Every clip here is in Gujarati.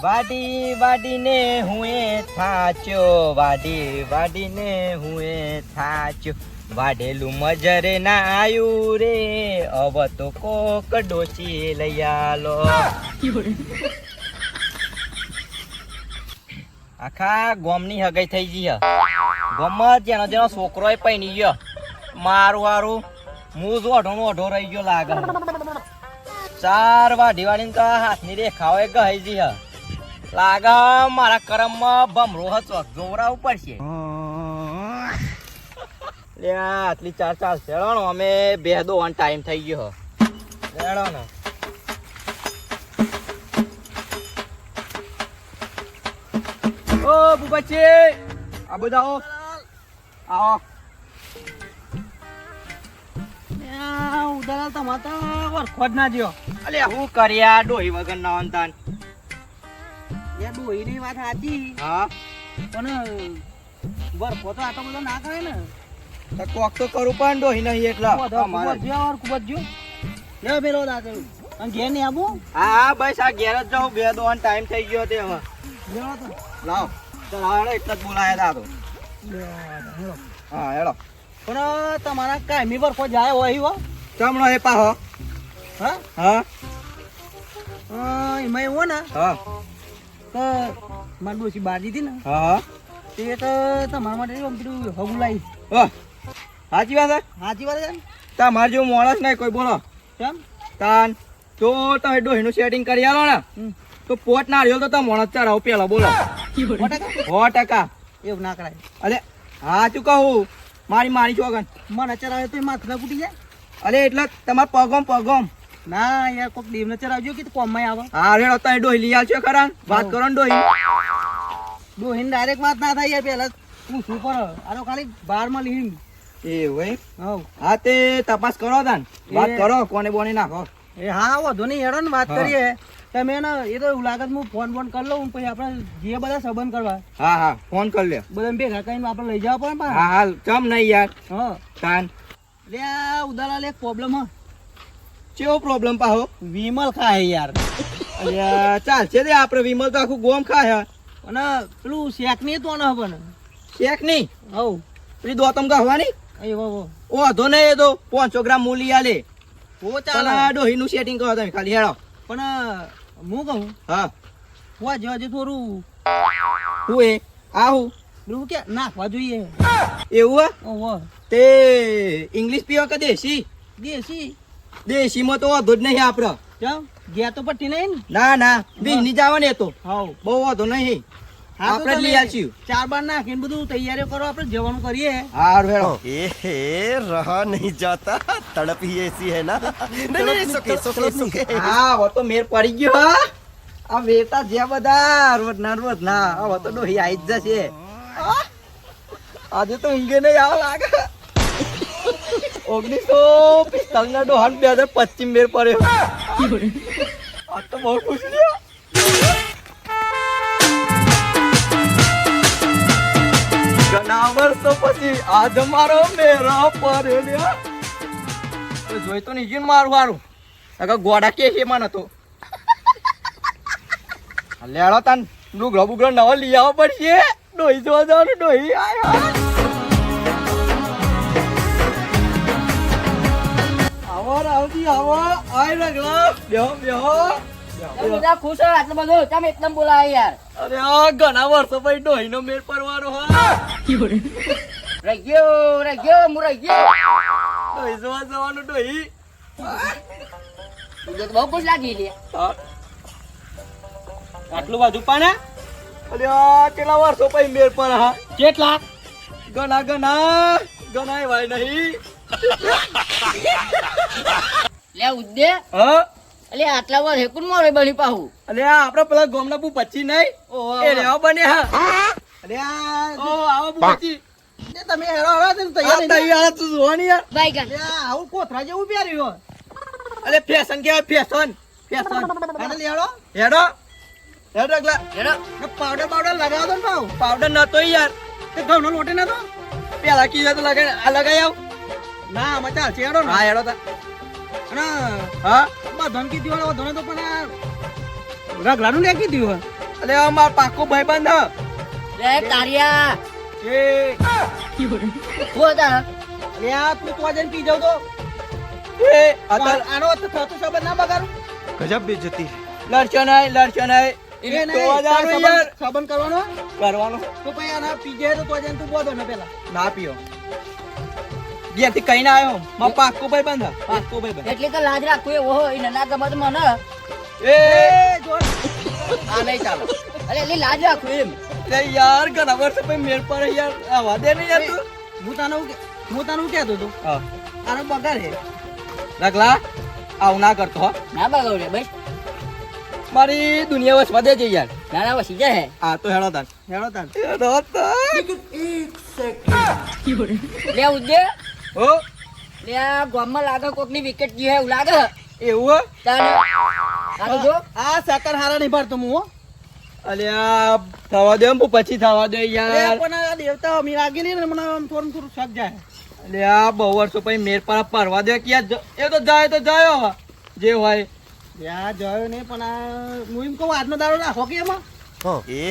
વાડી વાડીને હુંએ થાચ્યો, વાડી વાડીને હુંએ થાચ્યો, વાઢેલું મજરે ના આયુ રે, હવે તો કોક ડોસી લઈ આલો. આખા ગોમની હગાઈ થઈ ગઈ. ગોમમાં જેનો જેનો છોકરો એ પૈણી ગયો. મારું હારું હું જ ઓઢો રહી ગયો લાગે. ચાર વાઢી વાળીને તો હાથની રેખાઓ એ ગઈ જી લાગે. મારા કરમમાં ભમરો હતો, જોવરાવું પડશે. આટલી ચાર શેડો અમે બે દોવાનો ટાઈમ થઈ ગયો. શેડો ને ઓ બુબાચી, આ બધા આવો. ઉદારા તમારે તો વરખોડ ના જ્યો. અલે હું કર્યા ડોહી વગર ના અંતાન. ડોહી ની વાત સાચી. હા પણ વરખો તો આટલો બધો ના કરે ને. કોક તો કરું પણ ડોહી નહીં એટલા. ઘેર નહીં આવું. હા બસ આ ઘેર જ જાઉં. બે દોવાનો ટાઈમ થઈ ગયો તે હવે. લાવ ચાલ એટલે જ બોલાયા હતા. હા હેડો. પણ તમારા કાયમી વરખો જાય હોય હો. ચમણો એ પાહો. હા હા એમાં એવું ને હા કે મારી ડોસી બહાર દીધી ને હા તે તો તમારા માટે પેલું હગું લાવી. સાચી વાત છે. સાચી વાત છે ને. તમારે જેવું માણસ નહીં કોઈ. બોલો કેમ તાન તો તમે ડોહીનું સેટિંગ કરી આલો ને તો પોટ ના રહ્યો તો તમે માણસ ચડાવો પેલા. બોલો 100%. એવું ના કરાય. અલે હા શું કહું મારી ચોગન મને ચરાવે તો માથું ના ફૂટી જાય. અલે એટલે તમારે પગોમ ના યાર કોક દેવને ચરાવજો કે કોમમાં આવે. હા રેડો તમે ડોહી લઈ આવશો ખરા. વાત કરો ને ડોહી. ડોહીને ડાયરેક્ટ વાત ના થાય યાર. પેલા પૂછવું પડે. આ તો ખાલી બારમાં લીધી. એવું હવ હા તે તપાસ કરો તાન. વાત કરો કોને બોને નાખો. એ હા વધુ નહીં હેડો ને વાત કરીએ. તમે ને એ તો એવું લાગે હું ફોન કરી લઉં પછી આપણે જે બધા સંબંધ કરવા. હા ફોન કરી લે. બધા ભેગા કરીને આપણે લઈ જવા પડે. હા ચમ નહીં યાર. હા તાન લે ઉદાલા લે પ્રોબ્લેમ હ. કેવો પ્રોબ્લેમ પાહો. વિમલ ખાય યાર. અલ્યા ચાલશે દે આપણે. વિમલ તો આખું ગોમ ખાય. અને પેલું શેક નહીં તો ને પણ શેક નહીં. હવ પેલી દોતમ ગાવાની ઓ ઓધો નહીં એ તો 500 ગ્રામ મૂલી આલે. ઓ ચાલે. ડોહી નું સેટિંગ કરો તમે ખાલી હેડો. પણ હું કહું હા હું હજુ થોડું હું એ આવું પેલું કે નાખવા જોઈએ. એવું ઓહો તે ઇંગ્લિશ પીવા કે દેશી. દેશીમાં તો વાંધો જ નહીં આપડે. કેમ ગયા તો પટ્ટી નહીં ને. ના બીની જવાની તો હાવ બહુ વાંધો નહીં. આપણે લઈ આવીશું. 4 બાર નાખીને બધું તૈયારીઓ કરો. આપણે જવાનું કરીએ. હાર હેડો. रहा नहीं जाता तड़प ही ऐसी है ना नहीं હા હવે તો મેર પડી ગયો. હા આ વેતા જે બધા રોજ ના હવે તો ડોહી આવી જ જશે. આજે તો ઊંઘે નહીં આવા લાગે. 1945 ના ડોહાન 2025 મેર પડ્યો. આ તો બહુ ખુશ થયો. ઘણા વર્ષો પછી આજ મારો મેરા પડ્યો. જોઈ તો નહીં મારું હારું. ગોડા કે છે મને તો. લેડો તાન લુગડો બુગડો નવો લઈ આવવો પડશે. ડોહી જોવા જવાનું. ડોહી આવો રાવજી આવો. આય રગડા બેહો. બધા ખુશ હોય આટલું બધું તમે એકદમ બોલાય યાર. અરે આ ઘણા વર્ષો પછી ડોહી નો મેળ પડવાનો. હા રહી ગયો હું રહી ગયો. ડોહી જોવા જવાનું. ડોહી બહુ ખુશ લાગી લે. આટલું બાજુ પાને. અલ્યા કેટલા વર્ષો પછી મેળ પર. હા કેટલા ઘણા એવાય નહીં. લે ઉદ્દે હા અલે આટલા વાર હેકુન મારે બની પાહું. અલ્યા આપડે પેલા ગોમના બુ 25 નહીં એ રેવા બને. હા અલ્યા ઓ આવો બુ 25. તમે હેરો હવે તૈયાર તું જોવાની યાર. બાઈ ગા આવું કોથરા જેવું પહેર્યું. અલે ફેશન કેવાય. ફેશન આને લેડો હેડો રગલા. હેડો પાવડર લગાવો તો પાવ. પાવડર નતો યાર. તે ઘઉંનો લોટે નતો. પેલા કીધું તો લગાઈ આવ. ના આમાં ચાલશે હેડો ને. હા હેડો તા. અને હા બધાને કીધું વાળો ધોને તો પણ રગલાનું લે કીધું. અલે આ માર પાકો ભાઈબંધ હ. લે કારિયા એ હું હતા લે આ તું તો જઈને પી જાવ તો એ અતર આનો તો થતો સંબંધ ના બગાડું. गजब बेइज्जती લડશો નહીં એ નહીં, તો તારે જવાનું યાર સંબંધ કરવાનો કરવાનો તો પછી આના પી જાય તો જઈને તું બોધો ને પેલા. ના પીઓ ઘેરથી કઈ ના આવ્યો માર પાકો ભાઈબંધ હ. પાકો ભાઈબંધ એટલે તો લાજ રાખું એવો હોય ને ના ગમત મને એ જો આ નહીં ચાલો અરે એટલે લાજ રાખું એમ તે યાર ઘણા વર્ષ પછી મેળ પડે યાર આવા દે ને યાર તું હું તને હું કહેતો હતો હા આનો બગાડ હે. રગલા આવું ના કરતો હો ના બગાવ રે ભાઈ મારી દુનિયા વસવા દેજે યાર નાના વસી જાય આ તો હેડો તાન હેડો તાન. હેડો તાન લે ઉજે હો લે આ ગામમાં લાગે કોકની વિકેટ ગઈ હે એવું લાગે એવું હે? તાને આ તો જો આ સકર હારા નહીં પાડતો હું હો. અલ્યા થવા દે હું પછી થવા દે એ યાર પણ આ દેવતા અમી લાગેલી ને મને આમ થોડું શક જાય. અલ્યા બહુ વર્ષો પછી મેર પર પરવા દે કે યાર એ તો જાય હવે જે હોય યા જોયો નહીં પણ આ હું એમ કહું આજનો દાડો રાખો કે એમાં ए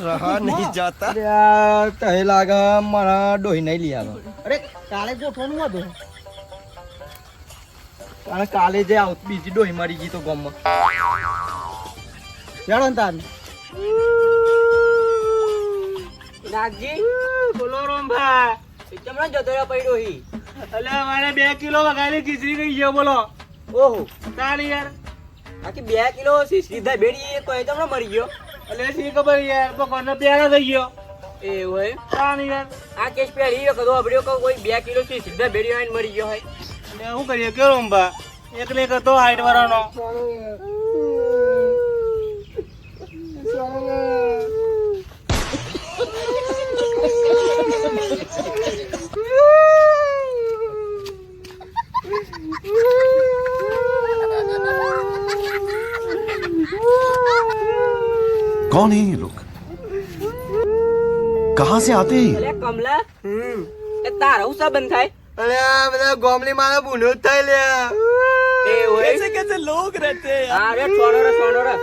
रहा नहीं जाता અલ્યા તહે લાગે મારા ડોહી નહીં લઈ આવે અરે કાલે ગોઠવાનું હતું. કારણ કાલે જે આવ બીજી ડોહી મરી ગઈ તો ગામમાં હેડો ને તાન. નાગજી બોલો રોમભા. ચમણા જતો રહ્યા પડી ડોહી અલ્યા મારે 2 કિલો વગાડી ખીચડી ગઈ ગયો બોલો. ઓહો તાણ યાર આખી 2 કિલો સીધા ભેડી તો એ તમને મરી ગયો એટલે શી ખબર યાર પકોડનો પ્યારા થઈ ગયો. એવું હોય તાણ યાર આ કેસ પહેલી વખત વાપર્યો કે કોઈ 2 કિલો સીધા ભેડી આવીને મરી ગયો હોય એટલે શું કરીએ કે રોમભા એકલે એક હતો હાઈટ વાળાનો. कौन है ये लोग कहां से आते हैं ये? અલે કમલા એ તારા હું સંબંધ થાય અલ્યા બધા ગામની મારા બુનો જ થાય લ્યા એવું હોય कैसे कैसे लोग रहते हैं હા રે સોનો રે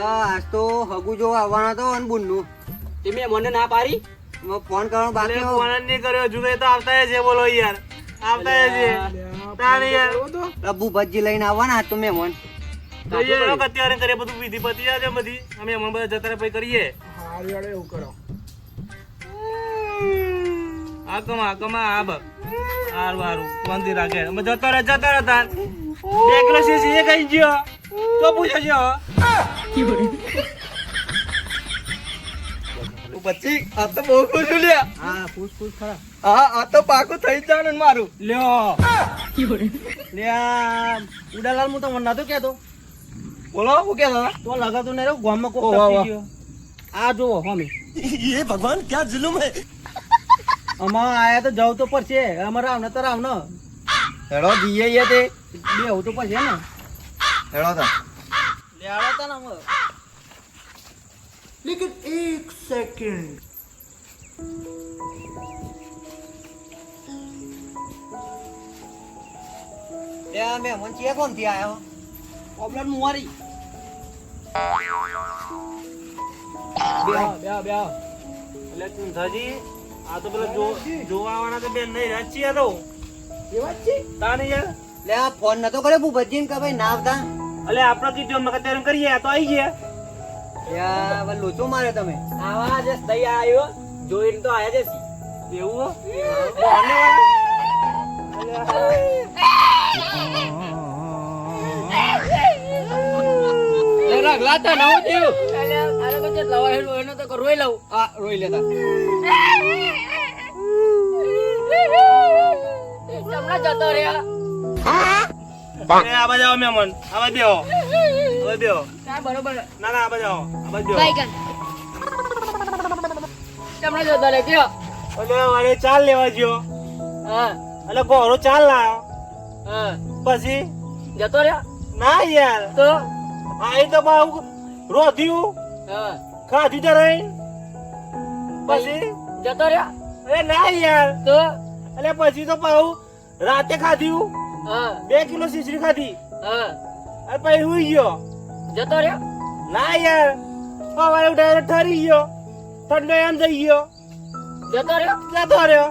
આજ તો હગુ જો આવવાનો હતો અને બુનનું તમે મને ના પાડી ફોન કરવાનો બાકી હતો. ફોન જ નહીં કર્યો હજુ તો આવતા છે બોલો યાર આવતા છે તાને યાર પ્રભુ ભજી લઈને આવવાના આજ તો મહેમાન. તો યાર અત્યારે કરીએ બધું વિધિ પતિ છે બધી અમે હમણાં બધા જતા રહે પછી કરીએ આ કમા આ બસ હારું શાંતિ રાખે અમે જતા રહે તાર 2 કિલો શીશી એ કઈ ગયો તો પૂછે છે પછી આ તો બહુ ખુશ છું લ્યા હા પૂછ ખરા. હા આ તો પાકું થઈ જ જવાનું ને મારું લ્યો લ્યા ઉડાલાલ હું તો મને નતો કહેતો બોલો હું કે દાદા તો લગાતું ને ગામમાં કોક ઓહ, વાહ, ટપકી વાહ. ગયો. આ જુઓ હોમે ये भगवान क्या जुल्म है અમાર આયા તો જવું તો પડશે અમારે રાવને તો રાવને હેડો જીએ યે તે બેવું તો પડશે ને હેડો તા લેવાડો તા ને અમે. લ્યા મહેમાન ચિયા કોણથી આયો ઓબલન મુવારી એટલે ચુંધાજી આ તો પેલા જોવા આવવાના તો બેન નહીં રાચી આ તો એ વાત છે તાને યાર લે આ ફોન નતો કર્યો ભૂપતજી ને કે ભાઈ ના આવતા એટલે આપણે કીધું અમે અત્યારે કરીએ આ તો આવી ગયા યા હવે લોચો માર્યો તમે આવા જે દઈ આવ્યો જોઈને તો આયા જસી એવું હો? રગલા તો નવું થયું આને તો જે લવા હેલો એનો તો રોઈ લઉં આ રોઈ લેતા ચમણા જતો રહ્યા આ બાજુ આવો મહેમાન આ બાજુ બેહો હવે બેહો કાંઈ બરોબર ના આ બાજુ આવો આ બાજુ બેહો ભાઈ ચમણા જતો રહે કયો એટલે વાળે ચાલ લેવા ગયો હા એટલે ગોળો ચાલ લાયો હા પછી જતો રહ્યા ના યાર તો આ તો બહુ રોધ્યું હા ખાધું તો રહી પછી જતો રહ્યા અરે ના યાર તો એટલે પછી તો પાછું રાતે ખાધ્યું હા 2 કિલો શીશડી ખાધી હા અને પછી હુઈ ગયો. જતો રહ્યો ના યાર સવારે ઉઠાય ઠરી ગયો, ઠંડો એમ જઈ ગયો, જતો રહ્યો જતો રહ્યો.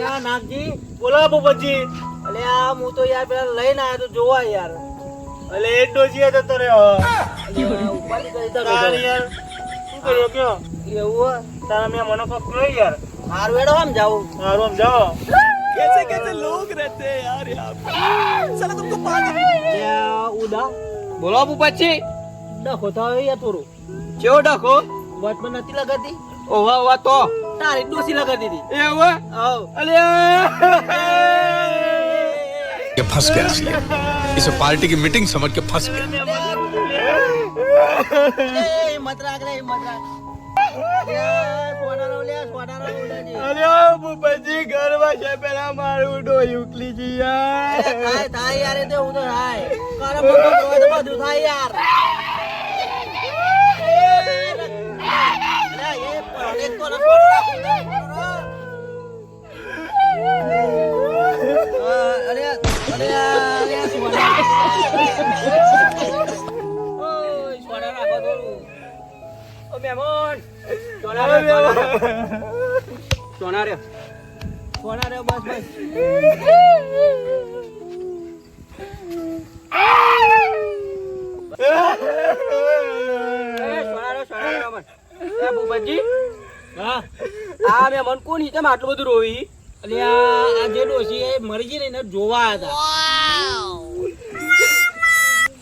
આ નાગજી બોલો ભૂપતજી. અલે આ હું તો યાર પેલા લઈને આવ્યો તો જોવા યાર એટલે એ ડોશીએ જતો રહ્યો. ઉપાડી કરી તો તાર યાર શું કર્યો કયો? એવું તારા મેં મને કોક કહ્યું યાર. હાર વેડો આમ જાવું હારું આમ જાઓ. कैसे कैसे लोग रहते हैं यार यहाँ पे साला तुमको पागल ઉદા બોલો ભૂપતજી. ડખો તો હવે યાર થોડું કેવો ડખો? વચમાં નથી લગાતી ઓવા ઓવા તો તારી ડોસી લગાતી હતી એવા આવ અલ્યા ये फंस गया इसलिए इसे पार्टी की मीटिंग समझ के फंस गया મત રાખ રે મત રાખ યાર સોડા રો લે સોડા રો ઉડાજી અલ્યા ભૂપતજી ઘરમાં છે પેલા મારું ડોહી ઉકલી જી યાર. થાય થાય યાર એ તો હું તો થાય કારા મગજ હોય તો બધું થાય યાર અરે એ એક તો ના અરે અરે અરે સોડા ઓય સોડા રાખો થોડું ઓ મહેમાન સોના રે સોના રે સોના રે બસ બસ એ ભૂપતજી હા આ મહેમાન કોણ છે? તમે આટલું બધું રોવી? એટલે આ જે ડોશી એ મરી ગઈ ને એને જોવા હતા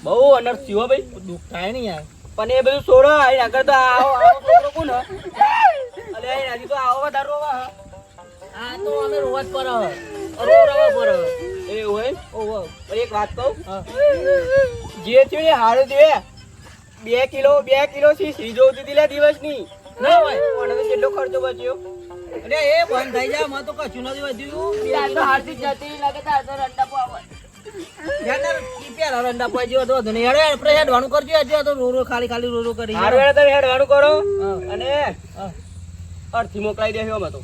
બહુ અનર્થ થયો હો ભાઈ. દુઃખ થાય ને યાર પણ એ બધું છોડો. અહીં આગળ તો આવો આવો છોકરો કોણ હ? અલે અહીં હજી તો આવો વધારે રોવા હ. આ તો અમે રોવા જ પર રોવા પર હ. એવું હોય ને? ઓહો પણ એક વાત કહું, જે થયું ને હારું થયું. 2 કિલો શીશડી જોતી હતી લે દિવસની. ના હોય પણ હવે કેટલો ખર્ચો બચ્યો? અરે એ બંધ થઈ જાય મને તો કશું નથી વધ્યું તાર તો હારથી જતી લાગે, તાર તો રંડા પાવા. રંડા પાઈ જેવો તો નહીં હેડે આપણે હેડવાનું કરજો આજે તો રો રો ખાલી ખાલી રો રો કરી હારું હેડે તમે હેડવાનું કરો હા. અને અર્થી મોકલાઈ દેજો અમે તો.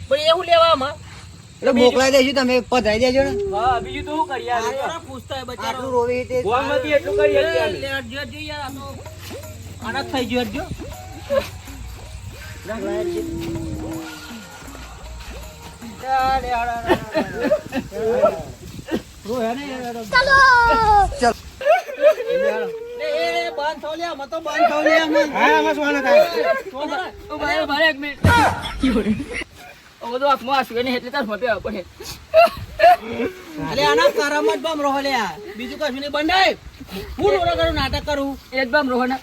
પણ એવું લેવામાં એટલે મોકલાઈ દઈશું, તમે પધારી દેજો ને. હા બીજું તો શું કરીએ? આ પૂછતા હોય બચારો આટલું રોવી તે ગોમમાંથી એટલું કરીએ છીએ અમે. લે હટજો હટજો યાર આ તો આના થઈ ગયો હટજો બંધ થો લ્યા મતો બંધ થો લ્યા મન હા આમાં સોના થાય. ઉભા એક મિનિટ. ઓ બધું આંખમાં આંસુ એને એટલે તાર મોટે આવ પડે. અલે આના કરામત બમ રહો લ્યા બીજું કશું નહીં બંધાય હું રોડા કરું નાટક કરું એ જ બામ રોહના.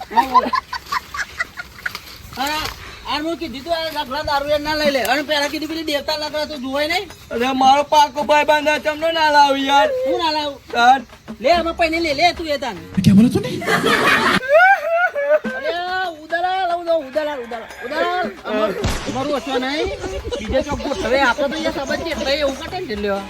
આ હું કીધું તું આ લાકડા દારૂ યાર ના લઈ લે અને પેલા કીધું પેલી દેવતા લાકડા તો જોવાય નહીં અરે મારો પાકો ભાઈ બાંધા તમને ના લાવ યાર. હું ના લાવું તાર લે અમે પૈને લે તું એ તાન क्या बोला तूने અલે ઉદારા લાવ દો ઉદારા અમારું ઓછો નહીં બીજે ચોક ગોઠવે આપણે તો અહીંયા સબજ છે એટલે એવું કટે જ લેવા